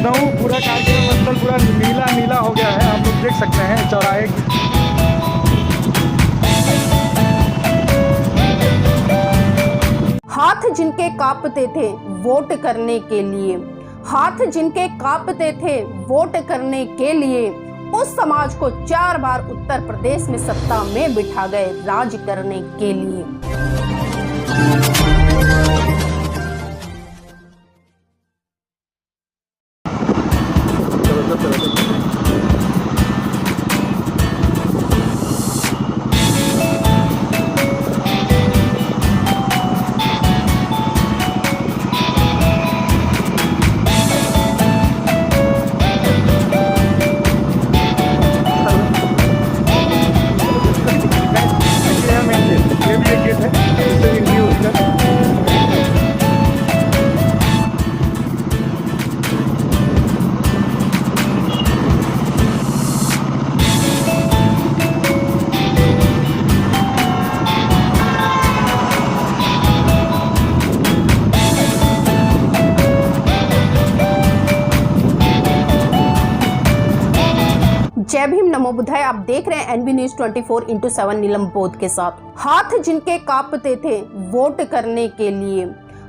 लखनऊ पूरा कार्यक्रम स्थल पूरा नीला नीला हो गया है। आप लोग देख सकते हैं चौराहे हाथ जिनके कांपते थे वोट करने के लिए, हाथ जिनके कांपते थे वोट करने के लिए, उस समाज को 4 बार उत्तर प्रदेश में सत्ता में बिठा गए राज करने के लिए। जय भीम, नमो बुद्धाय। आप देख रहे हैं एनबी न्यूज 24/7 नीलम बोध के साथ। हाथ जिनके कांपते थे वोट करने के लिए,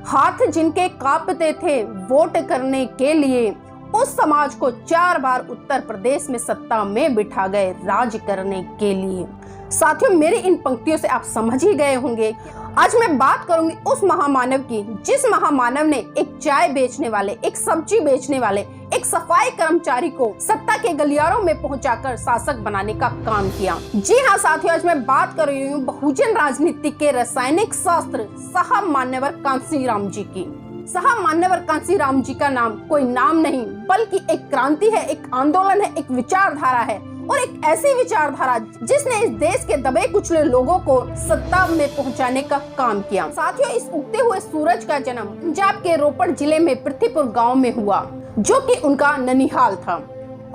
हाथ जिनके कांपते थे वोट करने के लिए, उस समाज को 4 बार उत्तर प्रदेश में सत्ता में बिठा गए राज करने के लिए। साथियों, मेरी इन पंक्तियों से आप समझ ही गए होंगे। आज मैं बात करूंगी उस महामानव की जिस महामानव ने एक चाय बेचने वाले, एक सब्जी बेचने वाले, एक सफाई कर्मचारी को सत्ता के गलियारों में पहुंचाकर शासक बनाने का काम किया। जी हाँ साथियों, आज मैं बात कर रही हूँ बहुजन राजनीति के रासायनिक शास्त्र साहब मान्यवर कांशीराम जी की। साहब मान्यवर कांशीराम जी का नाम कोई नाम नहीं बल्कि एक क्रांति है, एक आंदोलन है, एक विचारधारा है और एक ऐसी विचारधारा जिसने इस देश के दबे कुचले लोगों को सत्ता में पहुंचाने का काम किया। साथियों, इस उगते हुए सूरज का जन्म पंजाब के रोपड़ जिले में पृथ्वीपुर गांव में हुआ, जो कि उनका ननिहाल था।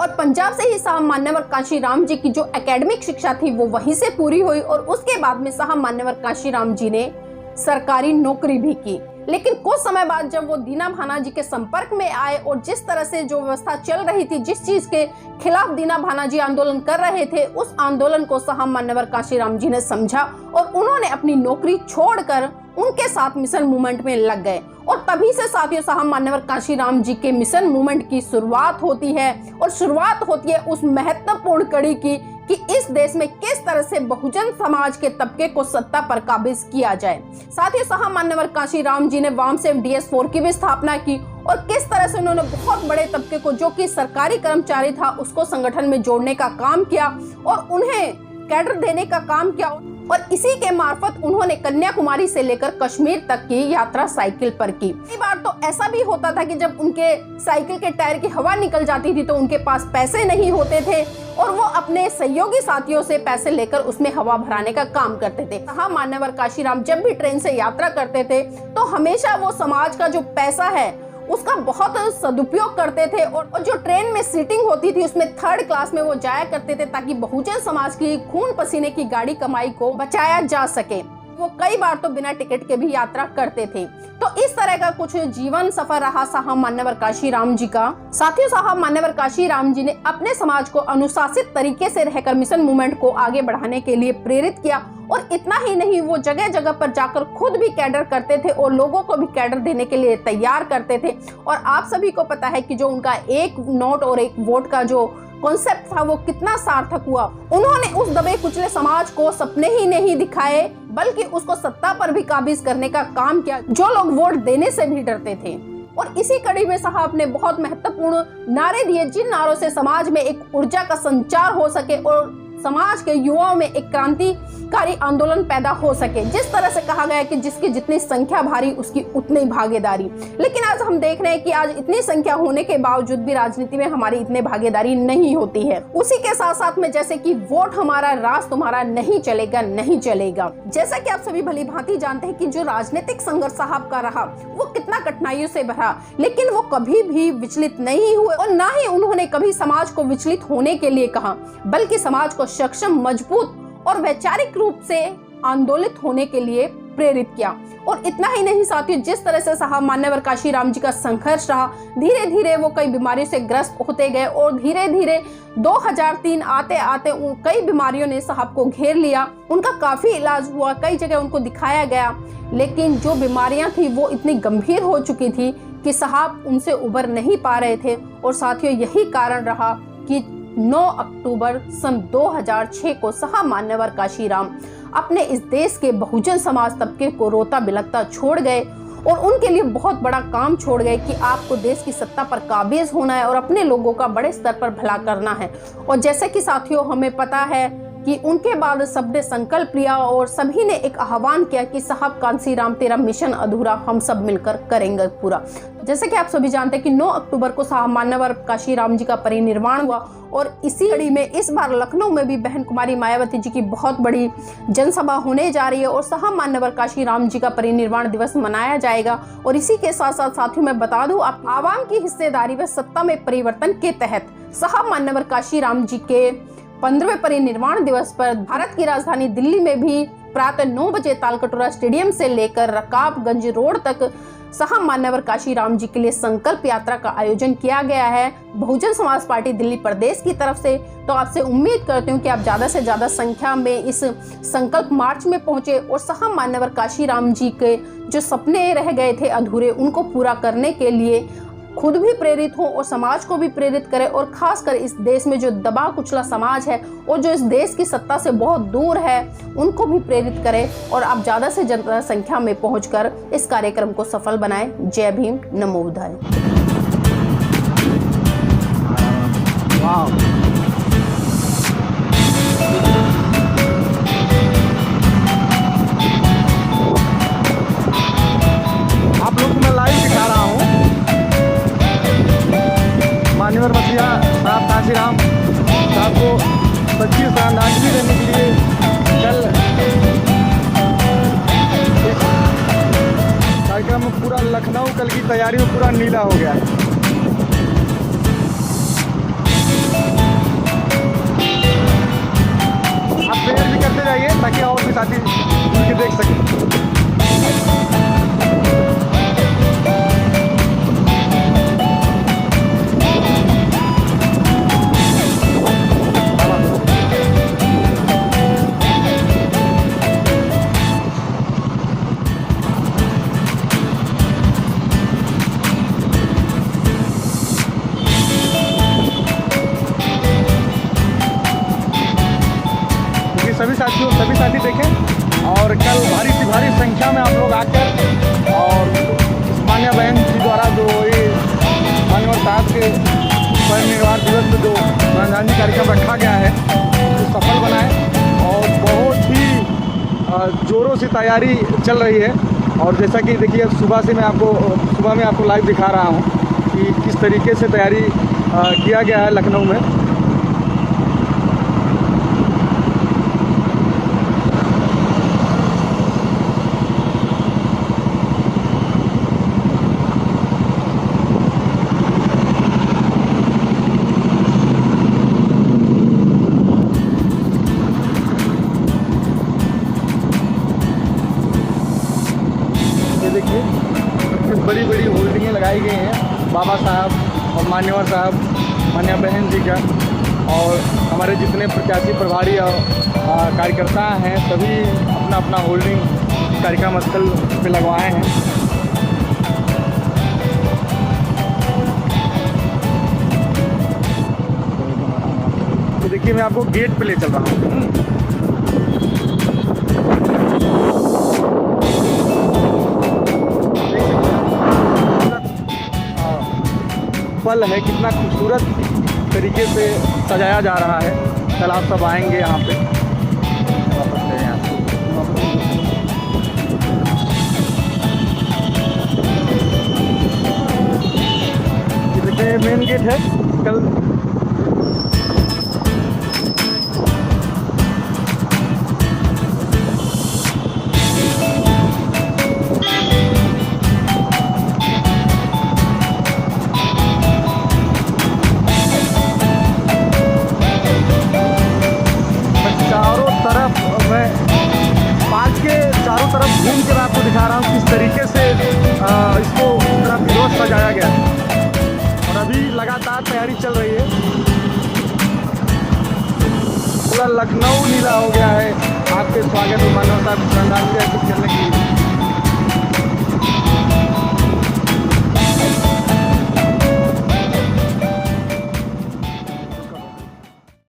और पंजाब से ही साहब मान्यवर कांशीराम जी की जो एकेडमिक शिक्षा थी वो वहीं से पूरी हुई और उसके बाद में साहब मान्यवर कांशीराम जी ने सरकारी नौकरी भी की। लेकिन कुछ समय बाद जब वो दीना भाना जी के संपर्क में आए और जिस तरह से जो व्यवस्था चल रही थी, जिस चीज के खिलाफ दीना भाना जी आंदोलन कर रहे थे, उस आंदोलन को साहब मान्यवर कांशीराम जी ने समझा और उन्होंने अपनी नौकरी छोड़कर उनके साथ मिशन मूवमेंट में लग गए। और तभी से साथियों साहब मान्यवर कांशीराम जी के मिशन मूवमेंट की शुरुआत होती है और शुरुआत होती है उस महत्वपूर्ण कड़ी की कि इस देश में किस तरह से बहुजन समाज के तबके को सत्ता पर काबिज किया जाए। साथियों, साहब मान्यवर कांशीराम जी ने वामसेव DS4 की भी स्थापना की और किस तरह से उन्होंने बहुत बड़े तबके को, जो कि सरकारी कर्मचारी था, उसको संगठन में जोड़ने का काम किया और उन्हें कैडर देने का काम किया। और इसी के मार्फत उन्होंने कन्याकुमारी से लेकर कश्मीर तक की यात्रा साइकिल पर की। कई बार तो ऐसा भी होता था कि जब उनके साइकिल के टायर की हवा निकल जाती थी तो उनके पास पैसे नहीं होते थे और वो अपने सहयोगी साथियों से पैसे लेकर उसमें हवा भराने का काम करते थे। साहब मान्यवर कांशीराम जब भी ट्रेन से यात्रा करते थे तो हमेशा वो समाज का जो पैसा है उसका बहुत सदुपयोग करते थे और जो ट्रेन में सीटिंग होती थी उसमें 3rd क्लास में वो जाया करते थे ताकि बहुजन समाज की खून पसीने की गाड़ी कमाई को बचाया जा सके। वो कई बार तो बिना टिकट के भी यात्रा करते थे। तो इस तरह का कुछ जीवन सफर रहा साहब मान्यवर कांशीराम जी का। साथियों, साहब मान्यवर कांशीराम जी ने अपने समाज को अनुशासित तरीके से रहकर मिशन मूवमेंट को आगे बढ़ाने के लिए प्रेरित किया और इतना ही नहीं, वो जगह जगह पर जाकर खुद भी कैडर करते थे और लोगों को भी कैडर देने के लिए तैयार करते थे। और आप सभी को पता है कि जो उनका 1 नोट और 1 वोट का जो कॉन्सेप्ट था वो कितना सार्थक हुआ। उन्होंने उस दबे कुचले समाज को सपने ही नहीं दिखाए बल्कि उसको सत्ता पर भी काबिज करने का काम किया, जो लोग वोट देने से भी डरते थे। और इसी कड़ी में साहब ने बहुत महत्वपूर्ण नारे दिए, जिन नारों से समाज में एक ऊर्जा का संचार हो सके और समाज के युवाओं में एक क्रांतिकारी आंदोलन पैदा हो सके। जिस तरह से कहा गया कि जिसकी जितनी संख्या भारी उसकी उतनी भागीदारी। लेकिन आज हम देख रहे हैं कि आज इतनी संख्या होने के बावजूद भी राजनीति में हमारी इतनी भागीदारी नहीं होती है। उसी के साथ साथ में जैसे कि वोट हमारा राज तुम्हारा नहीं चलेगा, नहीं चलेगा। जैसा कि आप सभी भली भांति जानते हैं कि जो राजनीतिक संघर्ष साहब का रहा वो कितना कठिनाइयों से भरा, लेकिन वो कभी भी विचलित नहीं हुए और ना ही उन्होंने कभी समाज को विचलित होने के लिए कहा, बल्कि समाज को सक्षम, मजबूत और वैचारिक रूप से आंदोलित होने के लिए प्रेरित किया। और इतना ही नहीं साथियों, जिस तरह से साहब मान्यवर काशीराम जी का संघर्ष रहा, धीरे धीरे वो कई बीमारियों से ग्रस्त होते गए और धीरे धीरे 2003 आते आते कई बीमारियों ने साहब को घेर लिया। उनका काफी इलाज हुआ, कई जगह उनको दिखाया गया, लेकिन जो बीमारियां थी वो इतनी गंभीर हो चुकी थी कि साहब उनसे उबर नहीं पा रहे थे। और साथियों यही कारण रहा कि 9 अक्टूबर सन 2006 को साहब मान्यवर काशीराम अपने इस देश के बहुजन समाज तबके को रोता बिलखता छोड़ गए और उनके लिए बहुत बड़ा काम छोड़ गए कि आपको देश की सत्ता पर काबिज होना है और अपने लोगों का बड़े स्तर पर भला करना है। और जैसे कि साथियों हमें पता है कि उनके बाद सबने संकल्प लिया और सभी ने एक आह्वान किया कि साहब कांसीराम तेरा मिशन अधूरा, हम सब मिलकर करेंगे पूरा। जैसे कि आप सभी जानते हैं कि 9 अक्टूबर को साहब मान्यवर काशीराम जी का परिनिर्वाण हुआ और इसी कड़ी में इस बार लखनऊ में भी बहन कुमारी मायावती जी की बहुत बड़ी जनसभा होने जा रही है और साहब मान्यवर काशीराम जी का परिनिर्वाण दिवस मनाया जाएगा। और इसी के साथ साथ साथियों मैं बता दूं, आप आवाम की हिस्सेदारी व सत्ता में परिवर्तन के तहत साहब मान्यवर काशीराम जी के 15वें परिनिर्वाण दिवस पर भारत की राजधानी दिल्ली में भी प्रातः 9 बजे तालकटोरा स्टेडियम से लेकर रकाबगंज रोड तक साहब मान्यवर काशीराम जी के लिए संकल्प यात्रा का आयोजन किया गया है बहुजन समाज पार्टी दिल्ली प्रदेश की तरफ से। तो आपसे उम्मीद करती हूँ कि आप ज्यादा से ज्यादा संख्या में इस संकल्प मार्च में पहुंचे और साहब मान्यवर काशीराम जी के जो सपने रह गए थे अधूरे, उनको पूरा करने के लिए खुद भी प्रेरित हो और समाज को भी प्रेरित करे। और खासकर इस देश में जो दबा कुचला समाज है और जो इस देश की सत्ता से बहुत दूर है, उनको भी प्रेरित करे और आप ज्यादा से ज्यादा संख्या में पहुंचकर इस कार्यक्रम को सफल बनाएं। जय भीम, नमो बुद्धाय। आप लोग को मैं लाइव दिखा रहा हूँ मान्यवर मसीहा साहब काशीराम साहब को 25 श्रद्धांजलि देने के लिए कल इस कार्यक्रम में पूरा लखनऊ कल की तैयारी में पूरा नीला हो गया है। आप प्रेयर भी करते जाइए ताकि और भी साथी जुड़ के देख सकें। सभी साथी देखें और कल भारी संख्या में आप लोग आकर और मान्या बहन जी द्वारा जो ये मान्यवर साहब के परिनिर्वाण दिवस में जो श्रद्धांजलि कार्यक्रम रखा गया है तो सफल बनाए और बहुत ही जोरों से तैयारी चल रही है। और जैसा कि देखिए सुबह में आपको लाइव दिखा रहा हूँ कि किस तरीके से तैयारी किया गया है लखनऊ में। बड़ी बड़ी होल्डिंगें लगाई गई हैं बाबा साहब और मान्यवर साहब, मान्या बहन जी का, और हमारे जितने प्रत्याशी प्रभारी और कार्यकर्ता हैं सभी अपना अपना होल्डिंग कार्यक्रम स्थल पे लगवाए हैं। तो देखिए मैं आपको गेट पे ले चल रहा हूँ। पल है, कितना खूबसूरत तरीके से सजाया जा रहा है। कल आप सब आएंगे यहाँ पे। ये देखिए मेन गेट है। कल चारों चारों तरफ घूम के मैं आपको दिखा रहा हूँ किस तरीके से इसको पूरा विरोध सजाया गया है। और अभी लगातार तैयारी चल रही है, पूरा लखनऊ नीला हो गया है आपके स्वागत और मानवता श्रद्धांजलि अर्पित करने की।